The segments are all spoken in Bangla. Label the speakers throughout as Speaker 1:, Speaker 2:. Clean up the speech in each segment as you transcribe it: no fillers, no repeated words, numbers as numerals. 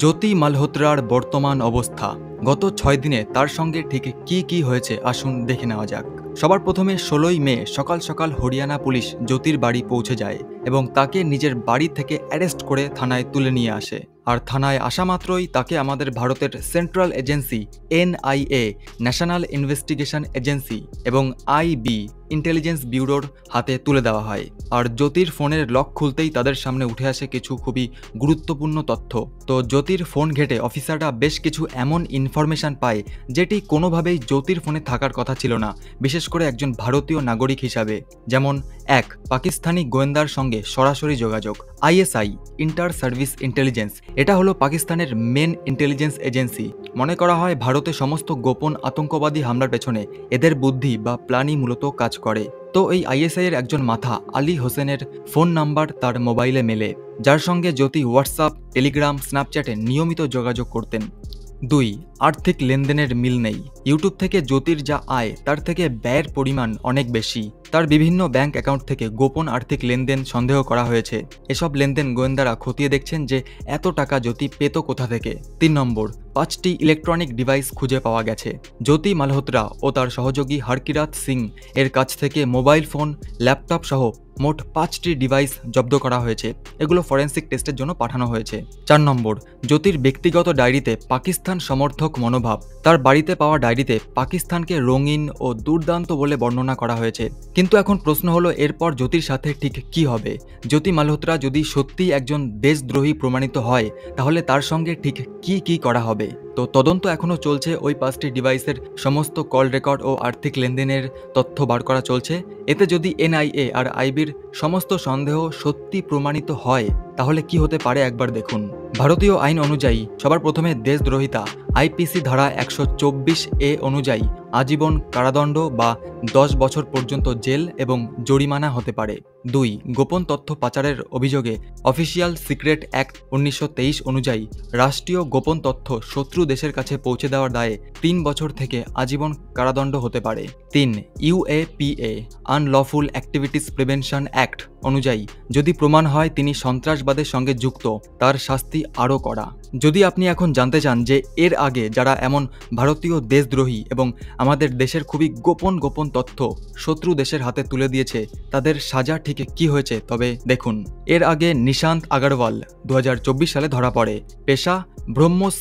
Speaker 1: জ্যোতি মালহোত্রার বর্তমান অবস্থা। গত ৬ দিনে তার সঙ্গে ঠিক কি হয়েছে আসুন দেখে নেওয়া যাক। সবার প্রথমে ১৬ই মে সকাল সকাল হরিয়ানা পুলিশ জ্যোতির বাড়ি পৌঁছে যায় এবং তাকে নিজের বাড়ি থেকে অ্যারেস্ট করে থানায় তুলে নিয়ে আসে। আর থানায় আসা মাত্রই তাকে আমাদের ভারতের central agency NIA national investigation agency এবং IB ইন্টেলিজেন্স ব্যুরোর হাতে তুলে দেওয়া হয়। আর জ্যোতির ফোনের লক খুলতেই তাদের সামনে উঠে আসে কিছু খুবই গুরুত্বপূর্ণ তথ্য। তো জ্যোতির ফোন ঘেটে অফিসাররা বেশ কিছু এমন ইনফরমেশন পায় যেটি কোনোভাবেই জ্যোতির ফোনে থাকার কথা ছিল না, বিশেষ করে একজন ভারতীয় নাগরিক হিসাবে। যেমন ১. পাকিস্তানি গোয়েন্দার সঙ্গে সরাসরি যোগাযোগ। ISI ইন্টার সার্ভিস ইন্টেলিজেন্স, এটা হলো পাকিস্তানের মেন ইন্টেলিজেন্স এজেন্সি। মনে করা হয় ভারতে সমস্ত গোপন আতঙ্কবাদী হামলার পেছনে এদের বুদ্ধি বা প্ল্যানই মূলত কাজ করে। তো এই ISI এর একজন মাথা আলী হোসেনের ফোন নাম্বার তার মোবাইলে মেলে, যার সঙ্গে জ্যোতি হোয়াটসঅ্যাপ, টেলিগ্রাম, স্ন্যাপচ্যাটে নিয়মিত যোগাযোগ করতেন। ২. আর্থিক লেনদেনের মিল নেই। ইউটিউব থেকে জ্যোতির যা আয় তার থেকে ব্যয়ের পরিমাণ অনেক বেশি। তার বিভিন্ন ব্যাংক অ্যাকাউন্ট থেকে গোপন আর্থিক লেনদেন সন্দেহ করা হয়েছে। এসব লেনদেন গোয়েন্দারা খতিয়ে দেখছেন যে এত টাকা জ্যোতি পেত কোথা থেকে। ৩ নম্বর, ৫টি ইলেকট্রনিক ডিভাইস খুঁজে পাওয়া গেছে। জ্যোতি মালহোত্রা ও তার সহযোগী হরকিরাত সিং এর কাছ থেকে মোবাইল ফোন, ল্যাপটপ সহ মোট 5টি ডিভাইস জব্দ করা হয়েছে। এগুলো ফরেন্সিক টেস্টের জন্য পাঠানো হয়েছে। ৪ নম্বর, জ্যোতির ব্যক্তিগত ডায়েরিতে পাকিস্তান সমর্থক মনোভাব। তার বাড়িতে পাওয়া ডায়েরিতে পাকিস্তানকে রঙিন ও দুর্দান্ত বলে বর্ণনা করা হয়েছে। কিন্তু এখন প্রশ্ন হলো, এরপর জ্যোতির সাথে ঠিক কি হবে? জ্যোতি মালহোত্রা যদি সত্যিই একজন দেশদ্রোহী প্রমাণিত হয়, তাহলে তার সঙ্গে ঠিক কি করা হবে? তো তদন্ত এখনও চলছে। ওই 5টি ডিভাইসের সমস্ত কল রেকর্ড ও আর্থিক লেনদেনের তথ্য বার করা চলছে। এতে যদি NIA আর IBর সমস্ত সন্দেহ সত্যি প্রমাণিত হয়, তাহলে কি হতে পারে একবার দেখুন। ভারতীয় আইন অনুযায়ী সবার প্রথমে দেশদ্রোহিতা IPC ধারা 124A অনুযায়ী আজীবন কারাদণ্ড বা 10 বছর পর্যন্ত জেল এবং জরিমানা হতে পারে। ২. গোপন তথ্য পাচারের অভিযোগে অফিসিয়াল সিক্রেট অ্যাক্ট 1923 অনুযায়ী রাষ্ট্রীয় গোপন তথ্য শত্রু দেশের কাছে পৌঁছে দেওয়ার দায়ে 3 বছর থেকে আজীবন কারাদণ্ড হতে পারে। ৩. UAPA unlawful activities prevention act অনুযায়ী যদি প্রমাণ হয় তিনি সন্ত্রাসবাদের সঙ্গে যুক্ত, তার শাস্তি আরও কড়া। যদি আপনি এখন জানতে চান যে এর আগে যারা এমন ভারতীয় দেশদ্রোহী এবং আমাদের দেশের খুবই গোপন তথ্য শত্রু দেশের হাতে তুলে দিয়েছে, তাদের সাজা ঠিক কি হয়েছে, তবে দেখুন। এর আগে নিশান্ত আগরওয়াল 2024 সালে ধরা পড়ে। পেশা ব্রহ্মোস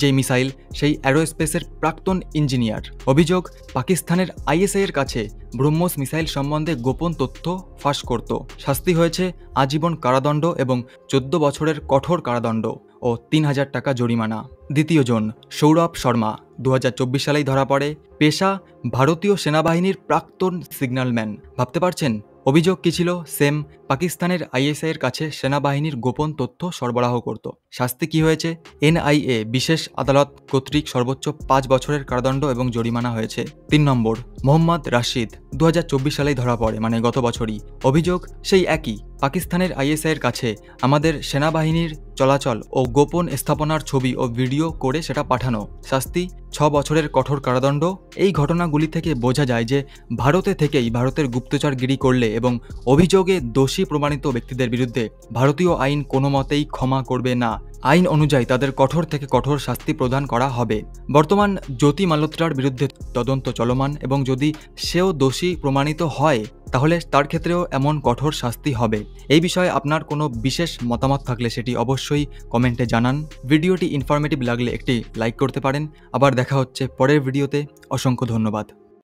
Speaker 1: যে মিসাইল, সেই অ্যারোস্পেসের প্রাক্তন ইঞ্জিনিয়ার। অভিযোগ, পাকিস্তানের ISI এর কাছে ব্রহ্মোস মিসাইল সম্বন্ধে গোপন তথ্য ফাঁস করত। শাস্তি হয়েছে আজীবন কারাদণ্ড এবং 14 বছরের কঠোর কারাদণ্ড ও 3000 টাকা জরিমানা। দ্বিতীয় জন সৌরভ শর্মা 2024 সালেই ধরা পড়ে। পেশা ভারতীয় সেনাবাহিনীর প্রাক্তন সিগন্যালম্যান। ভাবতে পারছেন অভিযোগ কি ছিল? সেম, পাকিস্তানের ISI এর কাছে সেনাবাহিনীর গোপন তথ্য সরবরাহ করত। শাস্তি কি হয়েছে? NIA বিশেষ আদালত কর্তৃক সর্বোচ্চ 5 বছরের কারাদণ্ড এবং জরিমানা হয়েছে। 3 নম্বর, মোহাম্মদ রাশিদ 2024 সালেই ধরা পড়ে, মানে গত বছরই। অভিযোগ সেই একই, পাকিস্তানের ISI এর কাছে আমাদের সেনাবাহিনীর চলাচল ও গোপন স্থাপনার ছবি ও ভিডিও করে সেটা পাঠানো। শাস্তি 6 বছরের কঠোর কারাদণ্ড। এই ঘটনাগুলি থেকে বোঝা যায় যে ভারতে থেকেই ভারতের গুপ্তচরগিরি করলে এবং অভিযোগে দোষী প্রমাণিত ব্যক্তিদের বিরুদ্ধে ভারতীয় আইন কোনো মতেই ক্ষমা করবে না। আইন অনুযায়ী তাদের কঠোর থেকে কঠোর শাস্তি প্রদান করা হবে। বর্তমান জ্যোতি মালহোত্রার বিরুদ্ধে তদন্ত চলমান এবং যদি সেও দোষী প্রমাণিত হয়, তাহলে তার ক্ষেত্রেও এমন কঠোর শাস্তি হবে। এই বিষয়ে আপনার কোনো বিশেষ মতামত থাকলে সেটি অবশ্যই কমেন্টে জানান। ভিডিওটি ইনফরমেটিভ লাগলে একটি লাইক করতে পারেন। আবার দেখা হচ্ছে পরের ভিডিওতে। অসংখ্য ধন্যবাদ।